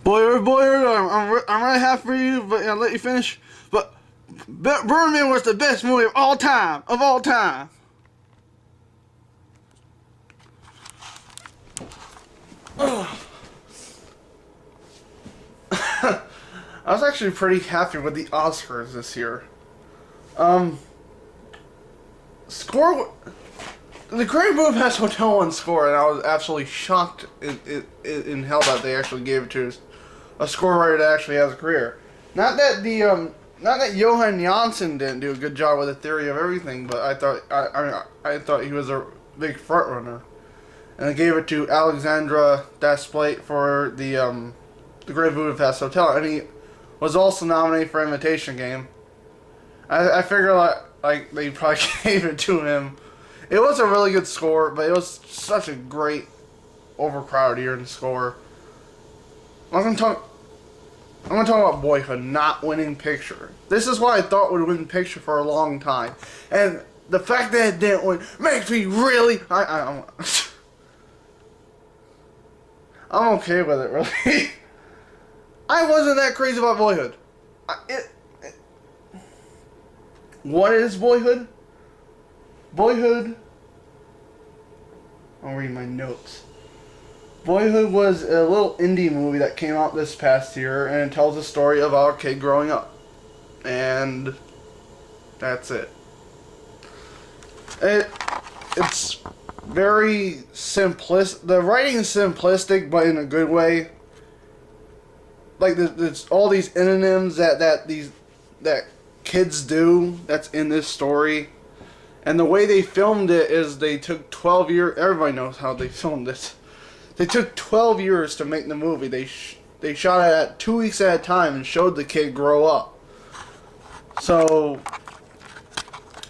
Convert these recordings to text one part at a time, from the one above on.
Boyhood, I'm really happy for you, but I'll let you finish. But Birdman was the best movie of all time, I was actually pretty happy with the Oscars this year. Score. The Grand Budapest Hotel won score, and I was absolutely shocked in hell that they actually gave it to a score writer that actually has a career. Not that Johan Janssen didn't do a good job with the theory of everything, but I thought he was a big front runner, and they gave it to Alexandra Desplat for the Grand Budapest Hotel, and he was also nominated for Imitation Game. I figure like they probably gave it to him. It was a really good score, but it was such a great overcrowded year in score. I'm gonna talk about Boyhood not winning picture. This is what I thought would win picture for a long time, and the fact that it didn't win makes me really. I'm okay with it, really. I wasn't that crazy about Boyhood. What is Boyhood? Boyhood, I'll read my notes. Boyhood was a little indie movie that came out this past year, and it tells the story of our kid growing up. And that's it. It's very simplistic. The writing is simplistic, but in a good way. Like there's all these synonyms that kids do that's in this story. And the way they filmed it is they took 12 years. Everybody knows how they filmed it. They took 12 years to make the movie. They shot it at 2 weeks at a time and showed the kid grow up. So,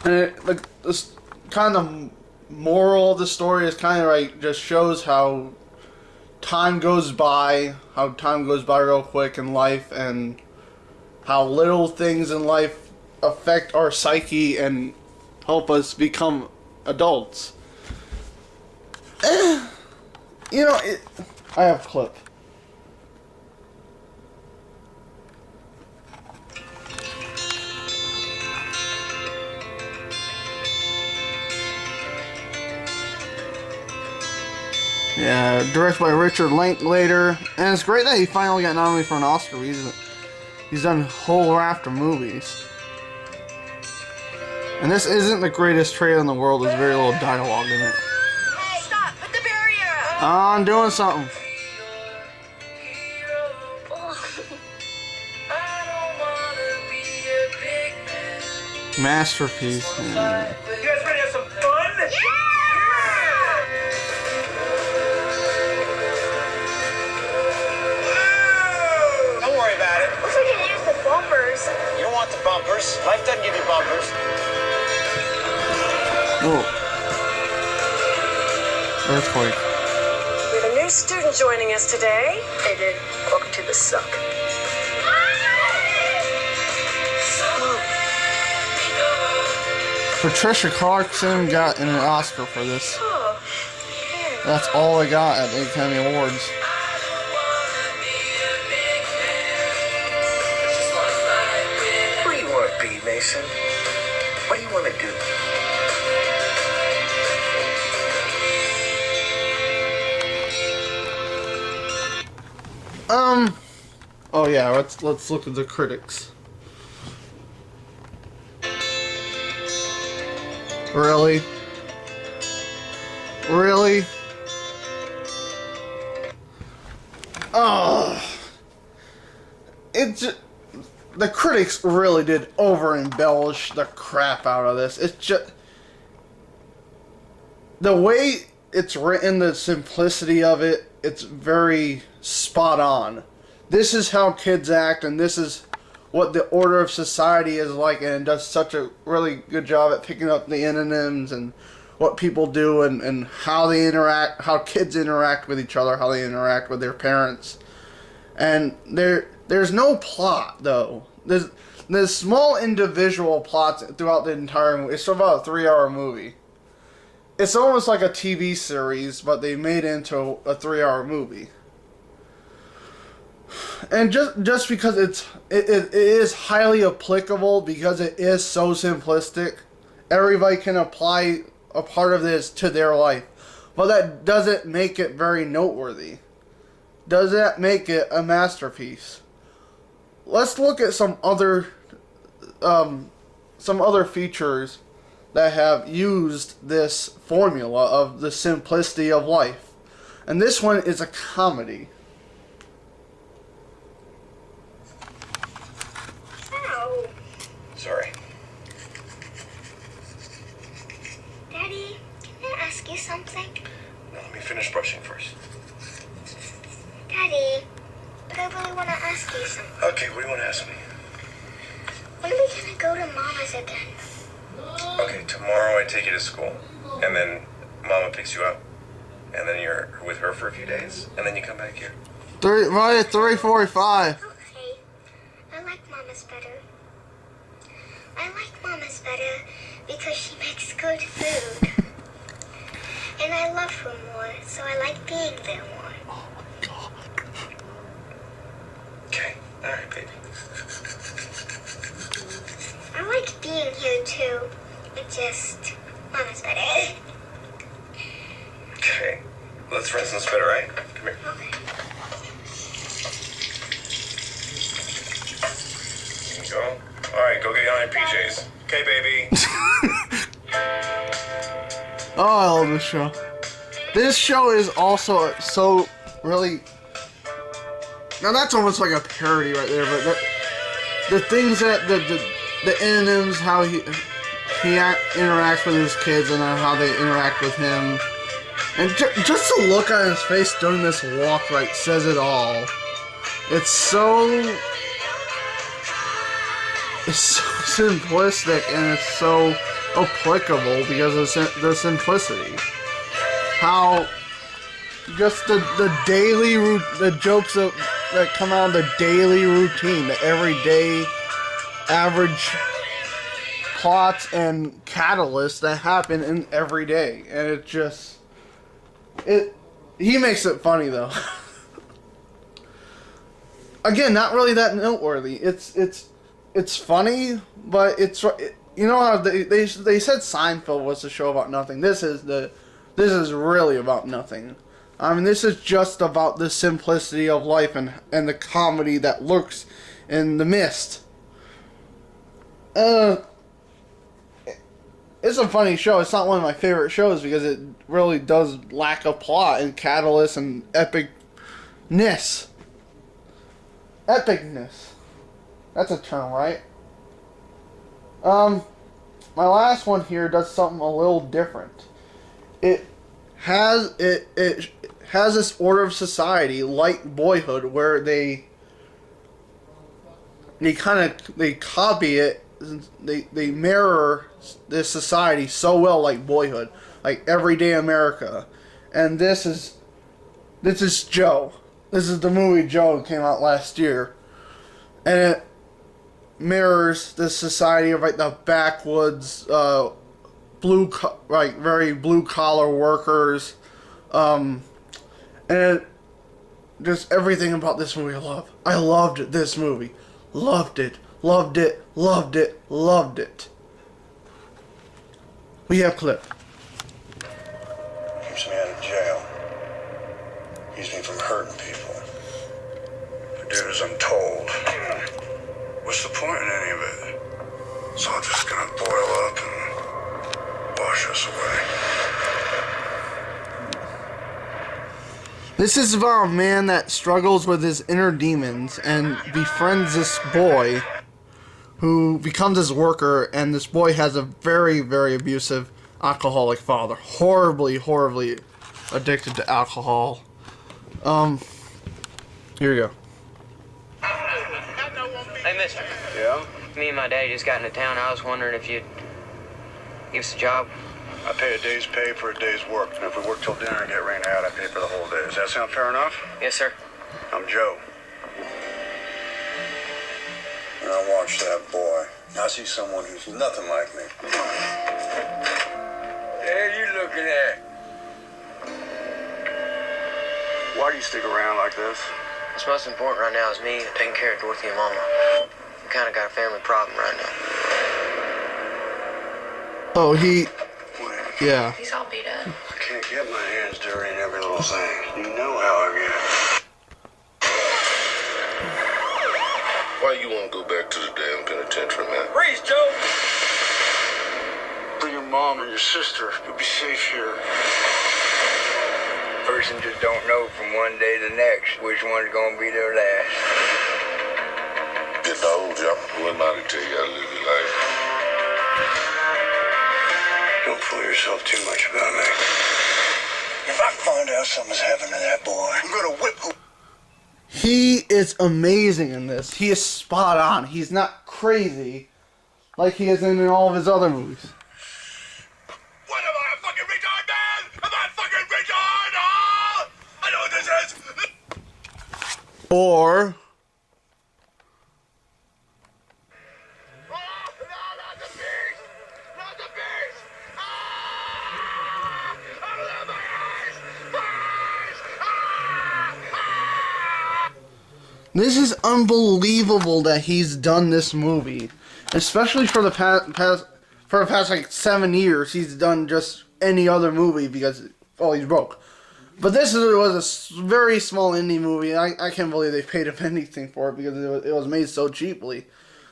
this kind of moral of the story is kind of like just shows how time goes by real quick in life, and how little things in life affect our psyche and help us become adults. I have a clip. Yeah, directed by Richard Linklater, and it's great that he finally got nominated for an Oscar. He's done a whole raft of movies. And this isn't the greatest trailer in the world. There's very little dialogue in it. Hey, stop! Put the barrier up! I'm doing something. Masterpiece. Yeah. You guys ready to have some fun? Yeah! Don't worry about it. Looks like you can use the bumpers. You don't want the bumpers. Life doesn't give you bumpers. Oh. Earthquake. We have a new student joining us today. Hey, dude. Welcome to the suck. Patricia Clarkson got an Oscar for this. Oh, That's all I got at the Academy Awards. What do you want to be, Mason? What do you want to do? Oh yeah, let's look at the critics. Really? Really? Oh. The critics really did over-embellish the crap out of this. It's just... The way it's written, the simplicity of it, it's very spot on. This is how kids act, and this is what the order of society is like, and it does such a really good job at picking up the synonyms and what people do, and how they interact, how kids interact with each other, how they interact with their parents. And there's no plot, though. There's small individual plots throughout the entire movie. It's about a 3-hour movie. It's almost like a TV series, but they made it into a 3-hour movie. And just because it is highly applicable, because it is so simplistic, everybody can apply a part of this to their life. But that doesn't make it very noteworthy. Does that make it a masterpiece? Let's look at some other features that have used this formula of the simplicity of life. And this one is a comedy. Ow. Sorry. Daddy, can I ask you something? No, let me finish brushing first. Daddy, but I really want to ask you something. Okay, what do you want to ask me? When are we going to go to Mama's again? Okay, tomorrow I take you to school, and then Mama picks you up, and then you're with her for a few days, and then you come back here. 3:45. Okay. I like Mama's better. I like Mama's better because she makes good food. And I love her more, so I like being there more. Okay, all right, baby. I like being here too. It just, Mama's better. Okay, let's rinse and spit, all right? Come here. Okay. You can go. All right, go get on your PJs. Okay, baby. Oh, I love this show. This show is also so really. Now that's almost like a parody right there, but the things that the Eminems, how he interacts with his kids and how they interact with him, and just the look on his face during this walk, right, says it all. It's so simplistic and it's so applicable because of the simplicity. How just the daily the jokes that come out of the daily routine, the everyday average plots and catalysts that happen in every day, and he makes it funny though. Again, not really that noteworthy. It's funny, but you know how they said Seinfeld was a show about nothing. This is really about nothing. I mean, this is just about the simplicity of life and the comedy that lurks in the mist. It's a funny show. It's not one of my favorite shows because it really does lack a plot and catalyst and epicness. Epicness. That's a term, right? My last one here does something a little different. It has this order of society like Boyhood, where they copy it. They mirror this society so well, like Boyhood, like everyday America. And this is Joe. This is the movie Joe, came out last year, and it mirrors the society of like the backwoods, very blue collar workers, and just everything about this movie I love. I loved this movie, loved it. We have clip. Keeps me out of jail. Keeps me from hurting people. I do as I'm told. What's the point in any of it? It's all just gonna boil up and wash us away. This is about a man that struggles with his inner demons and befriends this boy who becomes his worker, and this boy has a very, very abusive alcoholic father. Horribly addicted to alcohol. Here we go. Hey, mister. Yeah? Me and my daddy just got into town. I was wondering if you'd give us a job. I pay a day's pay for a day's work, and if we work till dinner and get rained out, I pay for the whole day. Does that sound fair enough? Yes, sir. I'm Joe. And I watch that boy. I see someone who's nothing like me. Hey, you looking at? Why do you stick around like this? What's most important right now is me taking care of Dorothy and Mama. We kind of got a family problem right now. Oh, yeah. He's all beat up. I can't get my hands dirty in every little thing. You know how I get. Why you want to go back to the damn penitentiary, man? Freeze, Joe! Bring your mom and your sister. You'll be safe here. Person just don't know from one day to the next which one's gonna be their last. If I told you, I wouldn't mind to tell you how to live your life. Don't fool yourself too much about me. If I find out something's happened to that boy, I'm gonna whip who. He is amazing in this. He is spot on. He's not crazy like he is in all of his other movies. What am I, a fucking retard, man? Am I a fucking retard? Oh! I know what this is! Or Oh, no, not the beast! Not the beast! Ah! Out of my eyes! Eyes! Ah! this is unbelievable that he's done this movie, especially for the past like 7 years. He's done just any other movie because he's broke. But this was a very small indie movie. I can't believe they paid him anything for it because it was made so cheaply.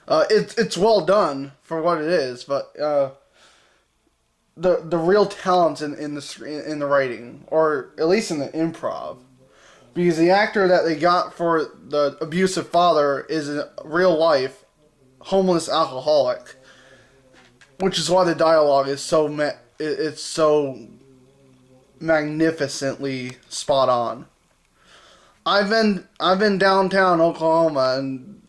It's well done for what it is, but the real talent's in the writing, or at least in the improv, because the actor that they got for the abusive father is a real life homeless alcoholic, which is why the dialogue is it's so magnificently spot on. I've been downtown Oklahoma, and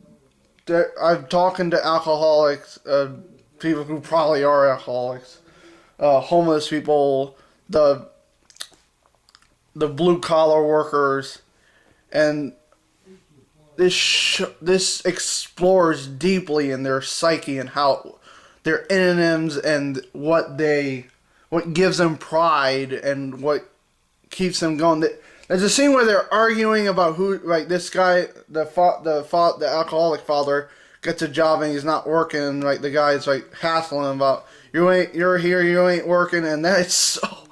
I'm talking to alcoholics, people who probably are alcoholics, homeless people, the blue collar workers, and this explores deeply in their psyche and how their synonyms and what gives them pride and what keeps them going. There's a scene where they're arguing about who, like, this guy, the alcoholic father gets a job and he's not working, and like the guy's like hassling him about you're here, you ain't working, and that's so.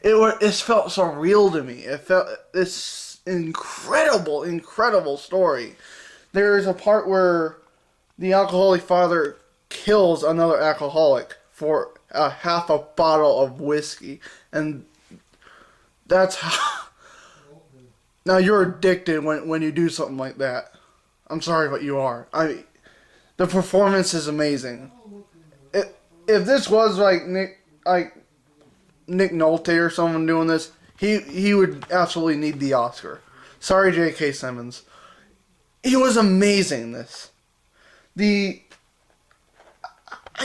It felt so real to me. It felt this incredible story. There's a part where the alcoholic father kills another alcoholic for half a bottle of whiskey, and that's how. Now you're addicted when you do something like that. I'm sorry, but you are. The performance is amazing. If this was like Nick Nolte or someone doing this, he would absolutely need the Oscar. Sorry, J.K. Simmons. He was amazing in this. I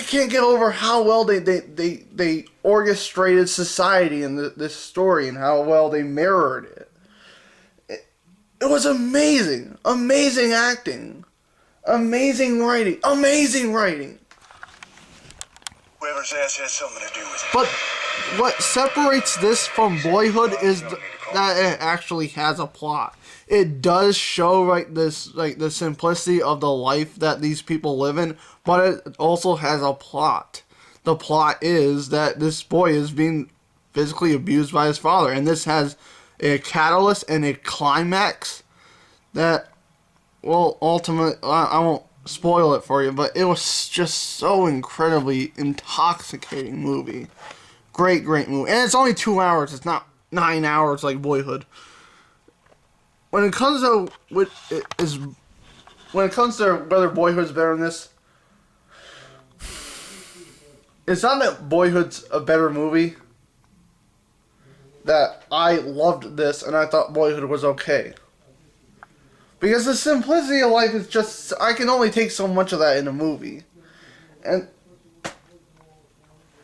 can't get over how well they orchestrated society in this story and how well they mirrored it. It was amazing. Amazing acting. Amazing writing. Whoever's ass has something to do with it. But what separates this from Boyhood is that it actually has a plot. It does show the simplicity of the life that these people live in, but it also has a plot. The plot is that this boy is being physically abused by his father, and this has a catalyst and a climax that, well, ultimately, I won't spoil it for you, but it was just so incredibly intoxicating movie. Great movie. And it's only 2 hours. It's not 9 hours like Boyhood. When it comes to whether Boyhood's better than this, it's not that Boyhood's a better movie. That I loved this and I thought Boyhood was okay. Because the simplicity of life is just, I can only take so much of that in a movie. And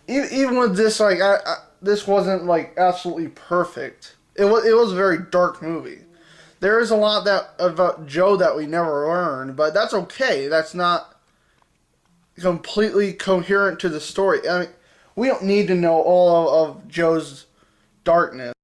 even with this, like, this wasn't, like, absolutely perfect. It was a very dark movie. There is a lot about Joe that we never learned, but that's okay. That's not completely coherent to the story. I mean, we don't need to know all of Joe's darkness.